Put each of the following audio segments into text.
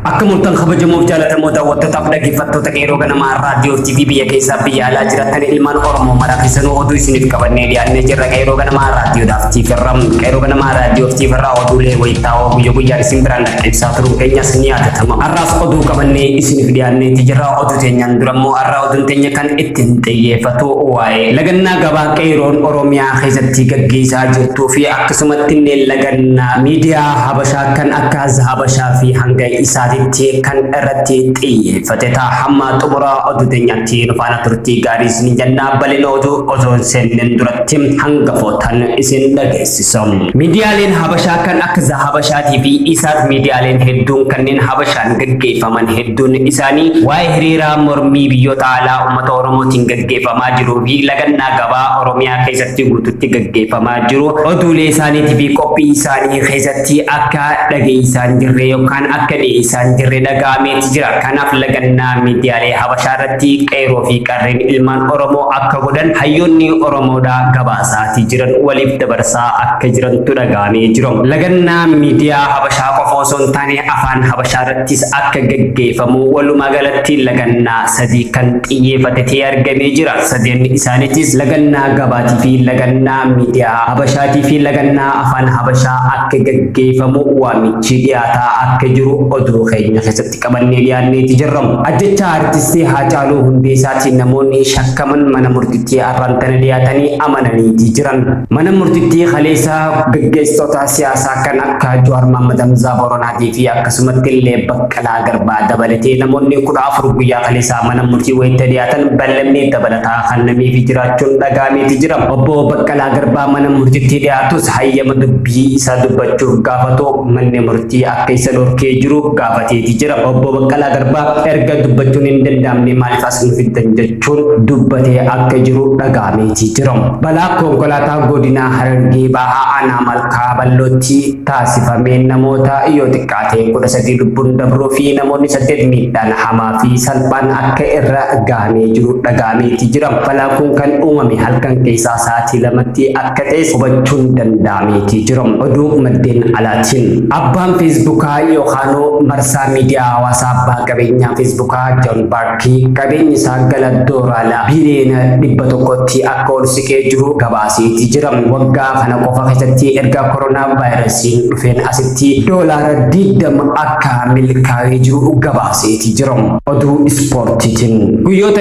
Akkamuutan kabajamuuf jaalatamoo daawwattootaaf dhaggeeffattoota qeeroo ganamaa raadiyoo TV biyya keessaa biyya alaa jiraatan ilmaan Oromoo maraafisanii oduu isiniif qabannee dhiyaannee jirra. Qeeroo ganamaa raadiyoodhaaf tiifarraa qeeroo ganamaa raadiyoof tiifarraa oduulee wayitaawoo guyyaa guyyaan isin biraan dhaqqibsaa turuun keenyas ni yaadatama. Har'aas oduu qabannee isiniif dhiyaanneeti jirra. Oduu teenyaan durammoo har'aa oduun teenya kan ittiin xiyyeeffatu waa'ee lagannaa gabaa qeeroon Oromiyaa keessatti gaggeessaa jirtuu fi akkasumatti illee lagannaa miidiyaa Habashaa kan akka Habashaa fi hanga isaa kan irratti xiyyeeffate ta'a. Hamma xumura oduu teenyaatti nu faana turtii gaarii isin jennaa bal'ina oduu osoo hin seenneen duratti hangafootaan isin dhageessisa. Miidiyaaleen Habashaa kan akka Habashaatii fi isaaf miidiyaaleen hedduun kanneen Habashaan gaggeeffaman hedduun isaanii waa'ee hiriira mormii biyyoota alaa uummata Oromootiin gaggeeffamaa jiruu fi lagannaa gabaa Oromiyaa keessatti guututti gaggeeffamaa jiru oduulee isaaniitii fi qophii isaanii keessatti akka dhageessaan jirre yookaan akka dhiyeessan jirre dhaga'ameeti jira. Kanaaf lagannaa miidiyaalee Habashaa irratti qeeroo fi qarreen ilmaan Oromoo akka godhan hayyoonni Oromoodhaa gabaasaatii jiran waliif dabarsaa akka jirantu dhaga'amee jira. Lagannaa miidiyaa Habashaa qofa osoo hin taane afaan Habashaa irrattis akka gaggeeffamu walumaa galatti lagannaa sadii kan xiyyeeffatee argamee jira. Sadeen isaaniitis lagannaa gabaatii fi lagannaa miidiyaa Habashaatii fi lagannaa afaan Habashaa akka gaggeeffamu waamichi dhiyaataa akka jiru oduu keenya keessatti qabannee dhiyaanneeti jirra. Ajjecha artistii Haacaaluu Hundeessaatiin namoonni shakkaman mana murtiitti arrantana dhiyaatanii amananiiti jiran. Mana murtiitti kaleessaa gaggeessitoota siyaasaa kan akka Jawaar Mohaammed Hamzaa Boronaatii fi akkasumatti illee Baqqalaa Garbaa dabalatee namoonni 14 guyyaa kaleessaa mana murtii wayitti dhiyaatan bal'amee dabalataa kennameef jiraachuun dhaga'ameeti jira. Obbo Baqqalaa Garbaa mana murtiitti dhiyaatus hayyama dubbii isaa dubbachuuf gaafatu manni murtii akka isa dhorkee jiru gaafateeti jira. Obbo Baqqalaa Garbaa erga dubbachuun hin danda'amne maaliif as nu fiddan jechuun dubbatee akka jiru dhaga'ameeti jira. Balaa konkolaataa godina Harargee Bahaa Aanaa Malkaa Ballootti taasifamee namoota yoo xiqqaate 13 lubbuun dabruu fi namoonni 8 miidhaan hamaa fi salphaan akka irra gahamee jiru dhaga'ameeti jira. Balaa kun kan uumame halkan keessaa sa'aatii 2tti akka ta'e hubachuun danda'ameeti jira. Oduu maddeen alaatiin abbaan feesbuukaa yookaan marsaa miidiyaa hawaasaa abbaa qabeenyaa feesbuukaa Joon Baarkii qabeenyi isaa gala doolaara biliyoona 100tti akka ol siqee jiru gabaaseeti jira. Waggaa kana qofa keessatti erga koronaa vaayirasiin dhufeen asitti doolaara 20 akka milkaa'ee jiru gabaaseeti jira. Oduu ispoortiitiin guyyoota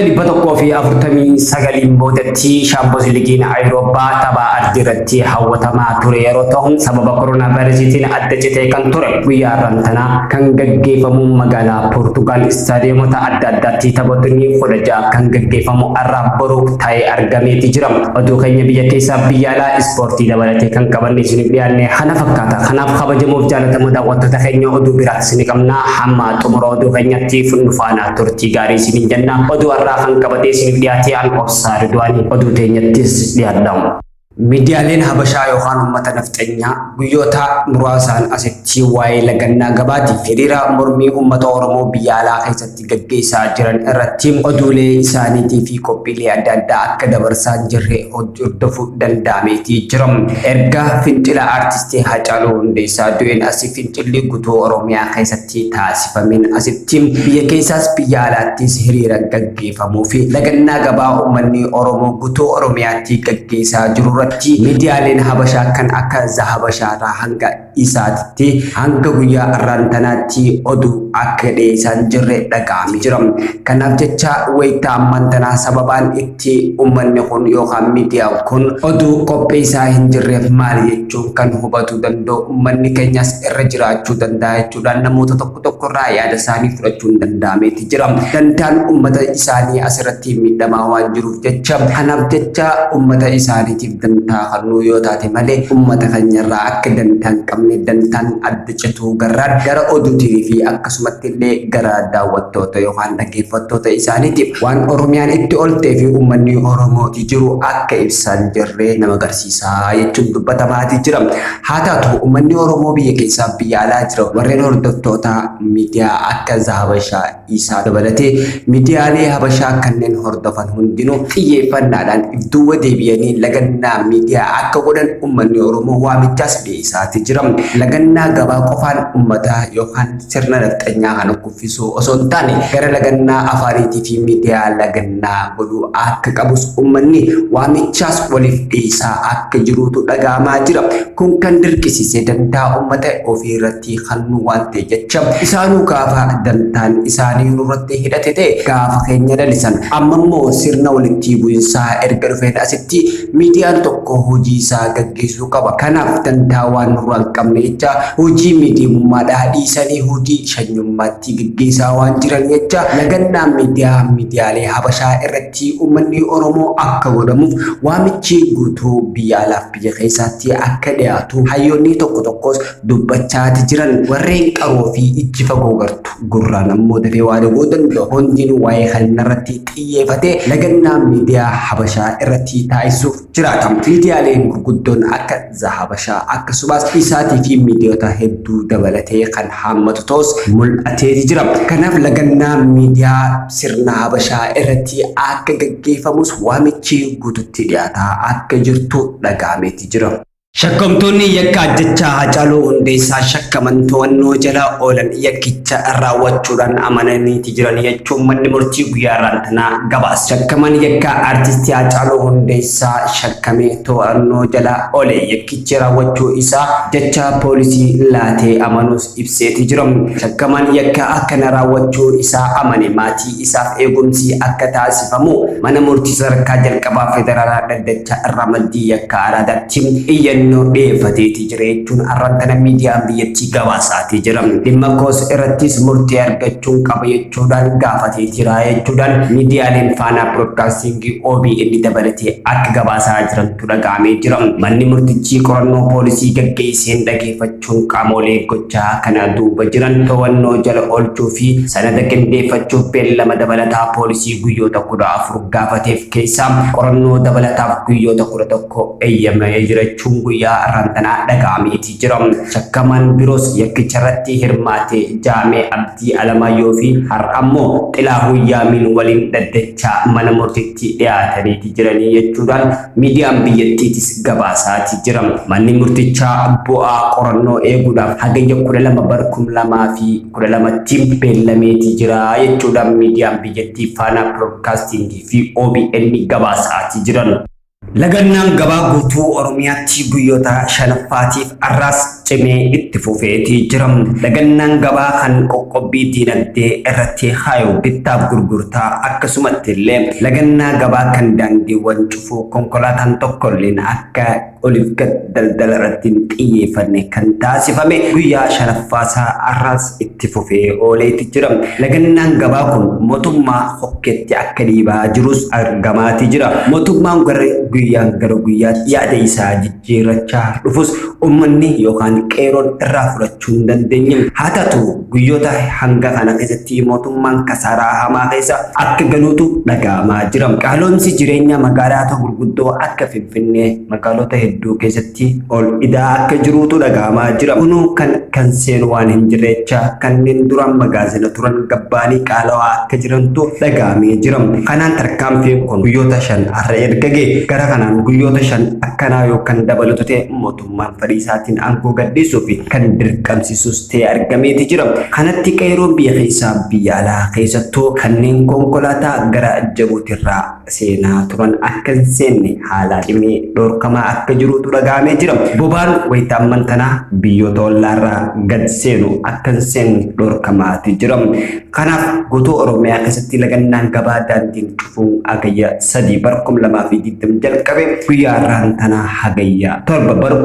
149 boodatti Shaampiyoons Liigiin Awurooppaa tapha ardiirratti hawwatamaa ture yeroo ta'u sababa koronaa vaayirasiitiin adda citee kan ture guyyaa rantanaa kan gaggeeffamu magaalaa Poortugaal istaadiyoomota adda addaatti taphattoonni 16 kan gaggeeffamu arraa boruuf ta'ee argameeti jira. Oduu keenya biyya keessaa biyya alaa ispoortii dabalatee kan qabanne isiniif dhiyaanne kana fakkaata. Kanaaf kabajamuuf jaalatamoo daawwattoota keenya oduu biraatti isin qabna. Hamma xumura oduu keenyatti nu faana turtii gaarii isiniin jenna. Oduu har'aa kan qabatee isiniif dhiyaate an Obsaa Ridwaanii oduu teenyattis dhiyaadhamu. Miidiyaaleen Habashaa yookaan uummata nafxanyaa guyyoota muraasaan asitti waa'ee lagannaa gabaatii fi hiriira mormii uummata Oromoo biyya alaa keessatti gaggeessaa jiran irratti oduulee isaaniitii fi qophiilee adda addaa akka dabarsaa jirre hordofuu danda'ameeti jira. Erga fincila artistii Haacaaluu Hundeessaa du'een asii fincilli guutuu Oromiyaa keessatti taasifameen asitti biyya keessaas biyya alaattis hiriira gaggeeffamuu fi lagannaa gabaa uummanni Oromoo guutuu Oromiyaatti gaggeessaa jiru miidiyaaleen Habashaa kan akka Habashaarraa hanga isaatti hanga guyyaa arrantanaatti oduu akka dhiyeessan jirre dhaga'amee jira. Kanaaf jecha wayita ammantanaa sababaan itti uummanni kun yookaan miidiyaan kun oduu qopheessaa hin jirreef maali jechuun kan hubatu danda'u uummanni keenyas irra jiraachuu danda'a jechuudhaan namoota tokko irraa yaada isaanii fudhachuun danda'ameeti jira. Dandaan uummata isaanii asirratti miidhamaa waan jiruuf jecha kanaaf jecha uummata isaaniitiif dantaa kannuu yoo taate malee uummata keenyarraa akka dantaan qabne dantaan adda cituu gara oduutii fi akkasumatti illee gara daawwattoota yookaan dhaggeeffattoota isaaniitiif waan Oromiyaan itti oltee fi uummanni Oromooti jiru akka ibsan jirree nama agarsiisaa jechuun dubbatamaati jira. Haa taatu uummanni Oromoo biyya keessaa biyya alaa jira warreen hordoftoota miidiyaa akka Habashaa isaa dabalatee miidiyaalee Habashaa kanneen hordofan hundinuu xiyyeeffannaadhaan iddoo deebi'anii lagannaa miidiyaa akka godhan uummanni Oromoo waamichas dhiyeessaatii jira. Lagannaa gabaa qofaan uummata yookaan sirna nafxanyaa kana kuffisuu osoo hin taane gara lagannaa afaaniitii fi miidiyaa lagannaa godhuu akka qabus uummanni waamichaas waliif dhiyeessaa akka jirutu dhaga'amaa jira. Kun kan dirqisiisee dantaa uummata ofii irratti kannuu waan ta'e jecha isaanuu gaafa dantaan isaanii irratti hidhate ta'e gaafa keenya lalisan amma immoo sirna walitti bu'insaa erga dhufeen asitti miidiyaan tokko hojii isaa gaggeessuu qaba. Kanaaf dantaa waan nurraa hin qabne jecha hojii miidiyummaadhaa dhiisanii hojii shanyummaatti gaggeessaa waan jiran jecha lagannaa miidiyaalee Habashaa irratti uummanni Oromoo akka godhamuuf waamichi guutuu biyya alaaf biyya keessaatti akka dhiyaatu hayyoonni tokko tokkos dubbachaati jiran. Warreen qaroo fi ijji fagoo gartu gurraan ammoo dafee waa dhagoo danda'u hundinuu waa'ee kanarratti xiyyeeffatee lagannaa miidiyaa Habashaa irratti taasisuuf jiraata. Miidiyaaleen gurguddoon akka Habashaa akkasumas isaatii fi miidiyoota hedduu dabalatee kan haammatu ta'us mul'atee jira. Kanaaf lagannaa miidiyaa sirna Habashaa irratti akka gaggeeffamus waamichi guututti dhiyaataa akka jirtu dhaga'ameeti jira. Shakkamtoonni yakka ajjechaa Haacaaluu Hundeessaa shakkaman to'annoo jala oolan yakkicha raawwachuudhaan amananiiti jiran jechuun manni murtii guyyaa irraantanaa gabaas. Shakkaman yakka artistii Haacaaluu Hundeessaa shakkamee to'annoo jala oole yakkicha raawwachuu isaa jecha poolisii laatee amanuus ibseeti jira. Shakkaman yakka akkana raawwachuu isaa amane maatii isaaf eegumsi akka taasifamu mana murtii sadarkaa jalqabaa federaalaa dhaddacha irra maddii yakka araadaatti iyyan dhiyeeffateeti jira jechuun arrantana miidiyaan biyyattii gabaasaati jira. Dhimma koos irrattis murtii argachuun qaba jechuudhaan gaafatee jira jechuudhaan miidiyaaleen Faanaa Broadcasting OBN dabalatee akka gabaasaa jirantu dhaga'amee jira. Manni murtichi qorannoo poolisii gaggeesseen dhageeffachuun qaamolee gochaa kana duuba jiran to'annoo jala oolchuu fi sanada qindeeffachuuf beellama dabalataa poolisii guyyoota 14 gaafateef keessaa qorannoo dabalataaf guyyoota 11 eeyyamee jirachuun guyyaa irraantanaa dhaga'ameeti jira. Shakkaman biroos yakkicharratti hirmaatee Jaamee Abdii Alamaayyoo fi har'a ammoo Xilaahuu Yaamiin waliin dhaddachaa mana murtiitti dhiyaataniiti jiranii jechuudhaan miidiyaan biyyattiitis gabaasaati jira. Manni murtichaa bu'aa qorannoo eeguudhaaf hagayya 12 bara 2012tti beellameeti jira jechuudhaan miidiyaan biyyattii Faanaa Broadcasting fi OBN gabaasaati jiran. Lagannaan gabaa guutuu Oromiyaatti guyyoota 5ffaatiif arraas cimee itti fufeetii jira. Lagannaan gabaa kan qoqqobbii dinagdee irratti haayuu bittaaf gurgurtaa akkasumatti illee lagannaa gabaa kan daandiiwwan cufuu konkolaataan tokkolleen akka oliif gad daldala irratti xiyyeeffanne kan taasifame guyyaa 5ffaasaa arraas itti fufee ooleeti jira. Lagannaan gabaa kun mootummaa hokkeetti akka dhiibaa jirus argamaati jira. Mootummaan guyyaan gara guyyaatti yaada isaa jijjiirrachaa dhufus uummanni yookaan qeeroon irraa fudhachuu hin dandeenye. Haa ta'u guyyoota hanga kana keessatti mootummaan kasaaraa hamaa keessa akka galuutu dhaga'amaa jira. Qaala'insi jireenya magaalota gurguddoo akka Finfinnee magaalota hedduu keessatti ol idaa akka jiruutu dhaga'amaa jira. Kunuu kan seenu waan hin jirrecha kanneen duraan magaazina turan gabbaanii qaala'aa akka jirantu dhaga'amee jira. Kanaan tarkaanfiin kun guyyoota 5 har'a erga ga'e gara kanaan guyyoota 5 akkanaa yookaan dabalatu ta'e mootummaan fadhiisaatiin aangoo gadhiisuu fi kan dirqamsiisus ta'e argameeti jira. Kanatti qeeroon biyya keessaa biyya alaa keessattuu kanneen konkolaataa gara Jabuutirraa seenaa turan akka hin seenne haala cimee dhorkamaa akka jirutu dhaga'amee jira. Bobaan wayitaan mantanaa biyyoota ollaarraa gad seenu akka hin seenne dhorkamaati jira. Kanaaf guutuu Oromiyaa keessatti lagannaan gabaa daandiin cufuun hagayya 3 bara 2020 jalqabe guyyaa irraantanaa hagayya 7 bara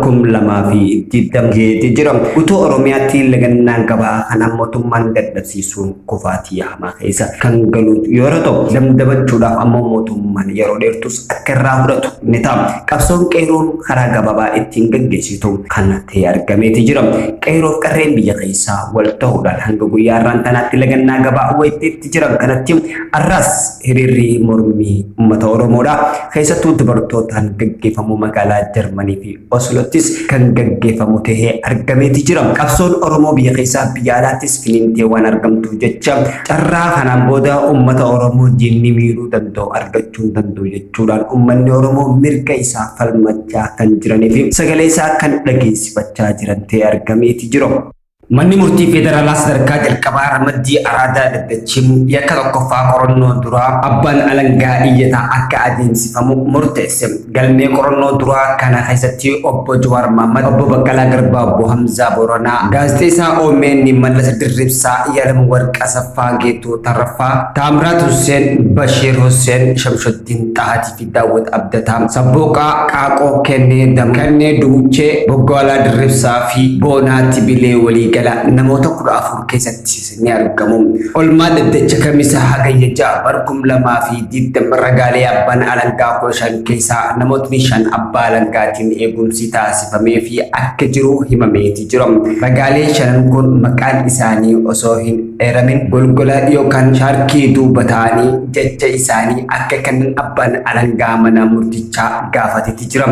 2020 geeti jira. Guutuu Oromiyaatti lagannaan gabaa kana mootummaan dadhabsiisuun kufaatii hamaa keessa kan galu yoo ta'u damdabachuudhaaf ammoo mootummaan yeroo dheertus akka irraa fudhatu ni ta'a. Qabsoon qeeroon karaa gabaabaa ittiin gaggeessitu kan ta'e argameeti jira. Qeeroof qarreen biyya keessaa wal ta'uudhaan hanga guyyaa irraantanaatti lagannaa gabaa wayitiitti jiran kanatti arraas hiriirri mormii uummata Oromoodha. Keessattuu dubartootaan gaggeeffamu magaalaa Jarmanii fi Oslottis kan gaggeeffamu ta'ee ta'ee argameeti jira. Qabsoon Oromoo biyya keessaa biyya alaattis finiintee waan argamtu jecha carraa kanaan booda uummata Oromoo diinni miidhuu danda'u argachuu danda'u jechuudhaan uummanni Oromoo mirga isaa falmachaa kan jiranii fi sagalee isaa kan dhageessifachaa jiran ta'ee argameeti jira. Manni murtii federaalaa sadarkaa jalqabaa ramaddii araadaa daddachii yakka tokkoffaa qorannoo duraa abbaan alangaa iyyataa akka adeemsifamu murteesse. Galmee qorannoo duraa kana keessatti obbo Jawaar Mohaammed, obbo Baqqalaa Garbaa, obbo Hamzaa Booranaa, gaazexeessaa OMN Mallas Dirribsaa, Yaalam Warqaa Asaffaa, Geetuu Tarraffaa, Taamiraat Hussein, Bashiir Hussein, Shamshuddin Xaatii fi Daawwit Abdataa, Sabbooqaa Qaaqoo Kennee Duuchee, Boggaalaa Dirribsaa fi Boonaatti Bilee walii namoota 14 keessatti ni argamu. Olmaa daddacha Kamisaa Hagayya 2020 ragaalee abbaan alangaa 15 keessaa namootni 5 abbaa alangaatiin eegumsi taasifamee fi akka jiru himameeti jira. Ragaalee 5 kun maqaan isaanii osoo hin eeramin golgola yookaan shaarkii duuba ta'anii jecha isaanii akka kanneen abbaan alangaa mana murtichaa gaafateeti jira.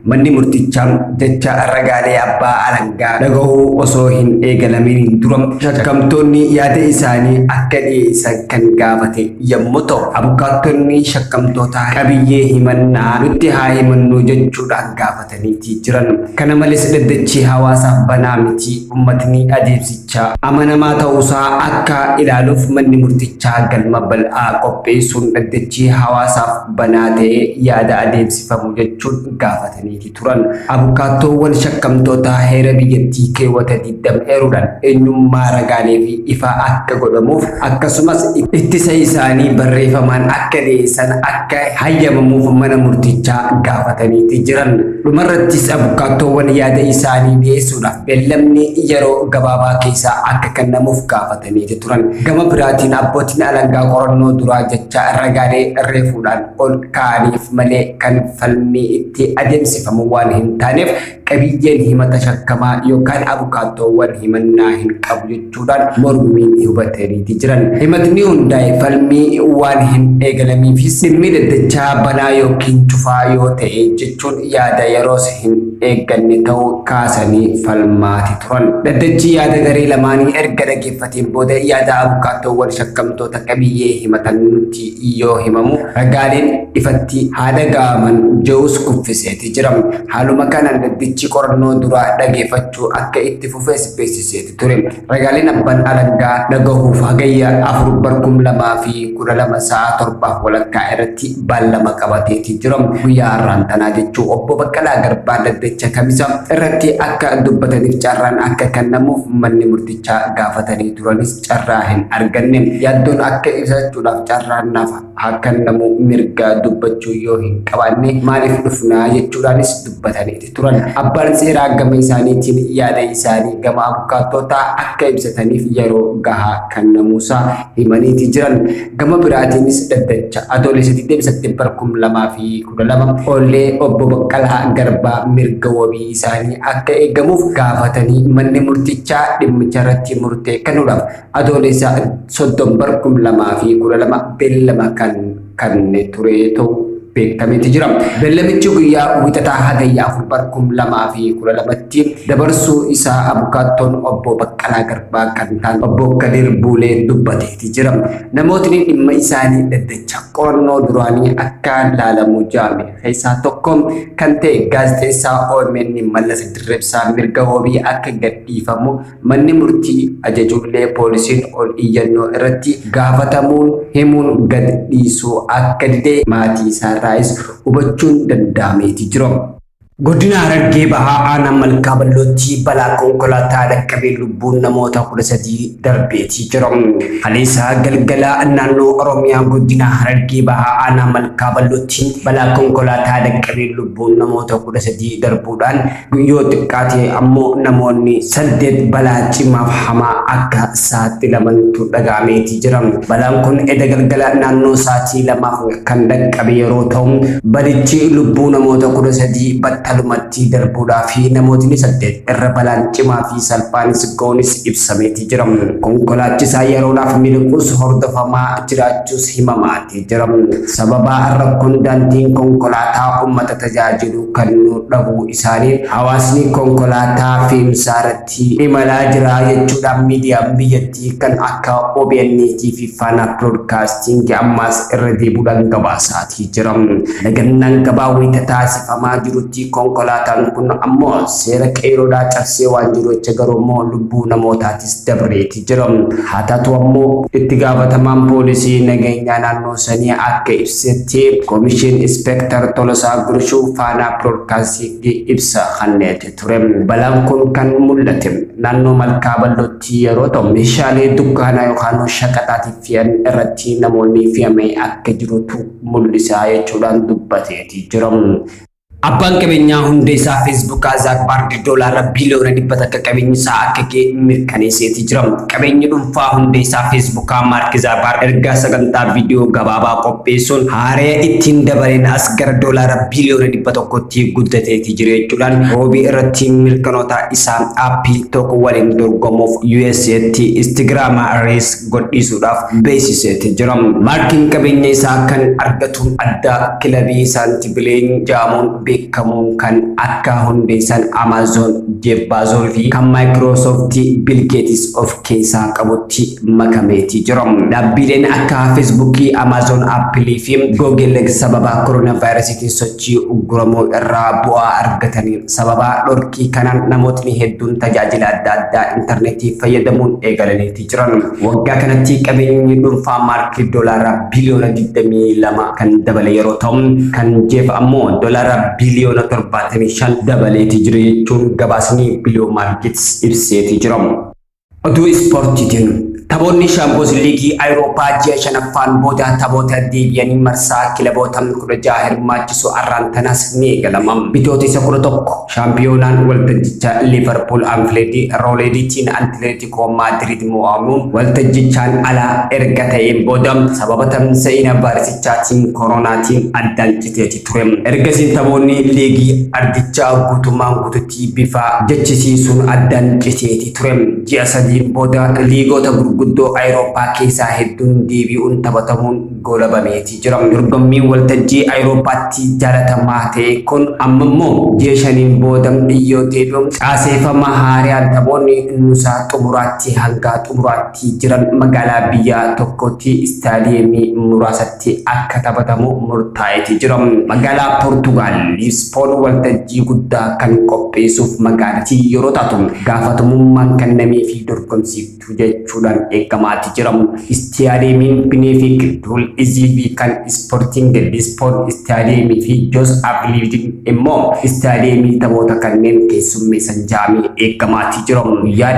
Manni murtichaa jecha ragaalee abbaa alangaa dhagahuu osoo hin eegalamin dura shakkamtoonni yaada isaanii akka dhiyeessan kan gaafate yommuu ta'u abukaattonni shakkamtoota qabiyyee himannaa nutti haa himannuu jechuudhaan gaafataniiti jiran. Kana malees daddachii hawaasaaf banaa miti uummatni adeemsichaa amanamaa ta'uusaa akka ilaaluuf manni murtichaa galma bal'aa qopheessuun daddachii hawaasaaf banaa ta'ee yaada adeemsifamu jechuun gaafataniiti turan. Abukaattoowwan shakkamtoota heera biyyattii keewwata 20 eenyummaa ragaalee fi ifa akka godhamuuf akkasumas ittisa isaanii barreeffamaan akka dhiyeessan akka hayyamamuuf mana murtichaa gaafataniiti jiran. Dhumarrattis abukaattoowwan yaada isaanii dhiyeessuudhaaf beellamni yeroo gabaabaa keessaa akka kennamuuf gaafataniiti turan. Gama biraatiin abbootiin alangaa qorannoo duraa jecha ragaalee reefuudhaan ol kaa'aniif malee kan falmii itti adeemsifamu waan hin taaneef qabiyyeen himata shakkamaa yookaan abukaattoowwan himannaa hin qabu jechuudhaan mormiin hubataniiti jiran. Himatni hundaa'e falmii waan hin eegalamiifis dhimmi daddachaa banaa yookiin cufaa yoo ta'e jechuun yaada yeroos hin eegganne ta'uu kaasanii falmaati turan. Daddachi yaada garee lamaanii erga dhaggeeffateen booda yaada abukaattoowwan shakkamtoota qabiyyee himatan nuti yoo himamu ragaaleen ifatti haadha gaaman je'us kuffiseeti jira. Haaluma kanaan daddachi qorannoo duraa dhaggeeffachuu akka itti fufees beeksiseeti ture. Ragaaleen abbaan alangaa dhagahuuf Hagayya 2012 sa'a 7 walakkaa irratti beellama qabateeti jira. Guyyaa har'aan tanaa jechuun obbo Baqqalaa Garbaa daddacha Kamisaa irratti akka dubbataniif carraan akka kennamuuf manni murtichaa gaafatanii turanis carraa hin arganne. Yaaddoon akka ibsachuudhaaf carraan naaf haa kennamu mirga dubbachuu yoo hin qabaanne maaliif dhufnaa jechuudhaanis dubbataniiti turan. Abbaan seeraa gama isaaniitiin yaada isaanii gama abukaattota akka ibsataniif yeroo gahaa kennamuusaa himaniiti jiran. Gama biraatiinis daddacha adoolessa 28 ollee obbo Baqqalaa Garbaa mirga wabii isaanii akka eegamuuf gaafatanii manni murtichaa dhimmicha irratti murtee kennuudhaaf adoolessa 30 beellama kan kenne ture ta'uu beekameeti jira. Beellamichi guyyaa wixataa Hagayya 2012 dabarsuu isaa abukaattoon obbo Baqqalaa Garbaa kan ta'an obbo Kadir Buulee dubbateeti jira. Namootni dhimma isaanii daddacha qorannoo duraanii akka laalamu jaame keessaa tokko kan ta'e gaazexeessaa OMN Mallas Dirribsaa mirga wabii akka gadhiifamu manni murtii ajajuulee poolisiin ol iyyannoo irratti gaafatamuun himuun gad dhiisuu akka didee maatii isaa raayis hubachuun danda'ameeti jira. Godina Harargee Bahaa aanaa Malkaa Balloottii balaa konkolaataa dhaqqabee lubbuun namoota 13 darbeetii jira. Haleessaa galgala naannoo Oromiyaa godina Harargee Bahaa aanaa Malkaa Balloottii balaa konkolaataa dhaqqabee lubbuun namoota 13 darbuudhaan guyyoo xiqqaate ammoo namoonni 8 balaa cimaaf hamaa akka saaxilamantu dhaga'ameetii jira. Balaan kun edda galgala naannoo sa'aatii 2 kan dhaqqabe yeroo ta'u balichi lubbuu namoota 13 battalumatti darbuudhaa fi namootni 8 irra balaan cimaa fi salphaanis goonis ibsameeti jira. Konkolaachisaa yeroodhaaf miliquus hordofamaa jiraachuus himamaati jira. Sababa rakkoon daandiin konkolaataa uummata tajaajilu kan dhabuu isaaniin hawaasni konkolaataa fe'umsaa irratti imalaa jira jechuudhaan miidiyaan biyyattii kan akka OBN fi Fana Broadcasting ammas irra deebuudhaan gabaasaatii jira. Nagannaan gabaawwita taasifamaa jirutti konkolaataan kun ammoo seera qeeroodhaa cabsee waan jiru jecha garuu lubbuu namootaatis dabreeti jira. Haa taatu ammoo itti gaafatamaan poolisii nageenyaa naannoo sanii akka ibsetti Komishin Inspektar Tolosaa Gurshuu Fana Broadcasting ibsa kanneeti ture. Balaan kun kan mul'ate naannoo malkaa bal'ootti yeroo ta'u meeshaalee dukkaanaa yookaan shaqaxaatiif fe'an irratti namoonni fe'amee akka jirutu mul'isaa jechuudhaan dubbateeti jira. Abbaan qabeenyaa hundee isaa Facebook Zuckerberg doolaara biliyoona 100 akka qabeenyi isaa akka ga'e mirkaneesseeti jira. Qabeenyi dhuunfaa hundee isaa Facebook Mark Zuckerberg ergaa sagantaa viidiyoo gabaabaa qopheessuun haaree ittiin dabaleen as gara doolaara biliyoona 100tti guddateeti jira jechuudhaan roobii irratti mirkanoota isaa aappii tokko waliin dorgomuuf USAtti Instagram Reels godhisuudhaaf beeksiseeti jira. Markiin qabeenya isaa kan argatu adda kilabii Saantibileen jaamuun beekamuun kan akka hundeessan Amazon, Jeff Bezos fi kan Microsoft Bill Gates of keessaa qabutti makameeti jira. Dhaabbileen akka Facebook, Amazon, Apple fi Google sababa coronavirus sochii ugguramoo irraa bu'aa argatanii sababa dhorkii kanaan namootni hedduun tajaajila adda addaa intarneetii fayyadamuun eegalaniiti jiran. Waggaa kanatti qabeenyi dhuunfaa Mark doolaara biliyoona 22 kan dabale yeroo ta'u kan Jeff ammoo doolaara biliyoona 75 dabaleeti jira jechuun gabaasni biliyoon maarkets ibseeti jira. Oduu ispoortiitiin taphoonni Champions League Awurooppaa ji'a shanaffaan booda taphoota deebi'anii marsaa kilaboota 16 hirmaachisu arraantanas ni eegalama. Bitootessa 11 shaampiyoonaan waltajjicha Liverpool Anfield Roodiitiin Atletico Madrid mo'amuun waltajjichaan alaa erga ta'een booda sababa tamsa'ina vaayirasichaatiin koronaatiin addaan citeeti ture. Ergasiin taphoonni liigii ardichaa guutummaan guututti bifa jechisiisuun addaan citeeti ture. Ji'a sadiin booda liigoota gurguddoo Awurooppaa keessaa hedduun deebi'uun taphatamuun goolabameeti jira. Dorgommiin waltajjii Awurooppaatti jaalatamaa ta'e kun ammoo ji'a shaniin booda yoo deebi'uun caaseeffama haaraan taphoonni nuusaa xumuraatti hanga xumuraatti jiran magaalaa biyya tokkotti istaadiyeemii muraasatti akka taphatamu murtaa'eeti jira. Magaalaa Portugaal Lisboon waltajjii guddaa kan qopheessuuf magaalattii yeroo taatu gaafatamummaan kennamee fi dorgomsiiftuu jechuudhaan eegamaati jira. Istaadiyeemiin Benfica Dul Izzi kan Sporting Lisbon istaadiyeemii fi Jose Avelino immoo istaadiyeemii taphoota kanneen keessummeessan jaamii eegamaati jira. Guyyaa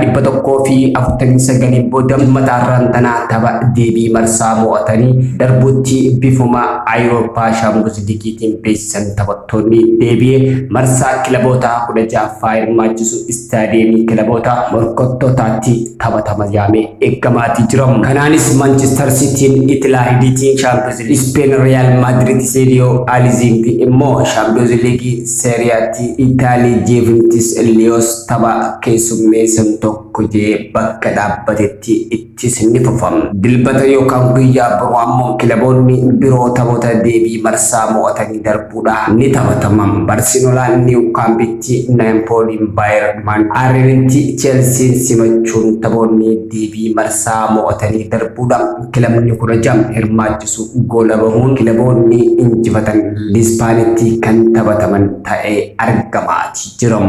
149 booda mataarraan tanaa tapha deebii marsaa mo'atanii darbuutti bifuma Awurooppaa Champions Leaguetiin beeksisan taphattoonni deebi'ee marsaa kilaboota 16ffaa hirmaachisu istaadiyeemii kilaboota morkattotaatti taphatama jaamee eegamaati jira. Kanaanis Manchester Cityin Itihadiitiin Champions League, Spain Real Madrid Serie Alizing immoo Champions League Serie A Italy Juventus Lios tapha keessummeessan tokko jee bakka dhaabbatetti itti sinnifamu. Dilbata yookaan guyyaa biroo ammoo kilaboonni biroo taphoota deebii marsaa mo'atanii darbuudhaan ni taphataman. Barcelona New Campiti Napoli Bayern Arrenti Chelsea simachuun taphoonni deebii marsaa mo'atanii darbuudhaan kilabni 16 hirmaachisu goolabamuun kilaboonni injifatan Lisbaanitti kan taphataman ta'ee argamaati jira.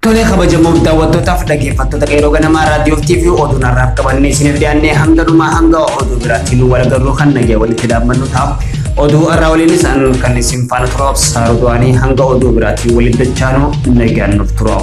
Tole kabajamoo daawwattootaaf dhaggeeffattoota qeeroo ganamaa raadiyoo TV oduun har'aaf qabannee isiniif dhiyaannee hanga dhumaa hanga oduu biraatti nu wal agarruu kan nagee walitti dhaabbannu ta'a. Oduu har'aa waliinis kan isin faana turaaf saaruudhaanii hanga oduu biraatti waliin dachaanuu nagaan nuuf turaa.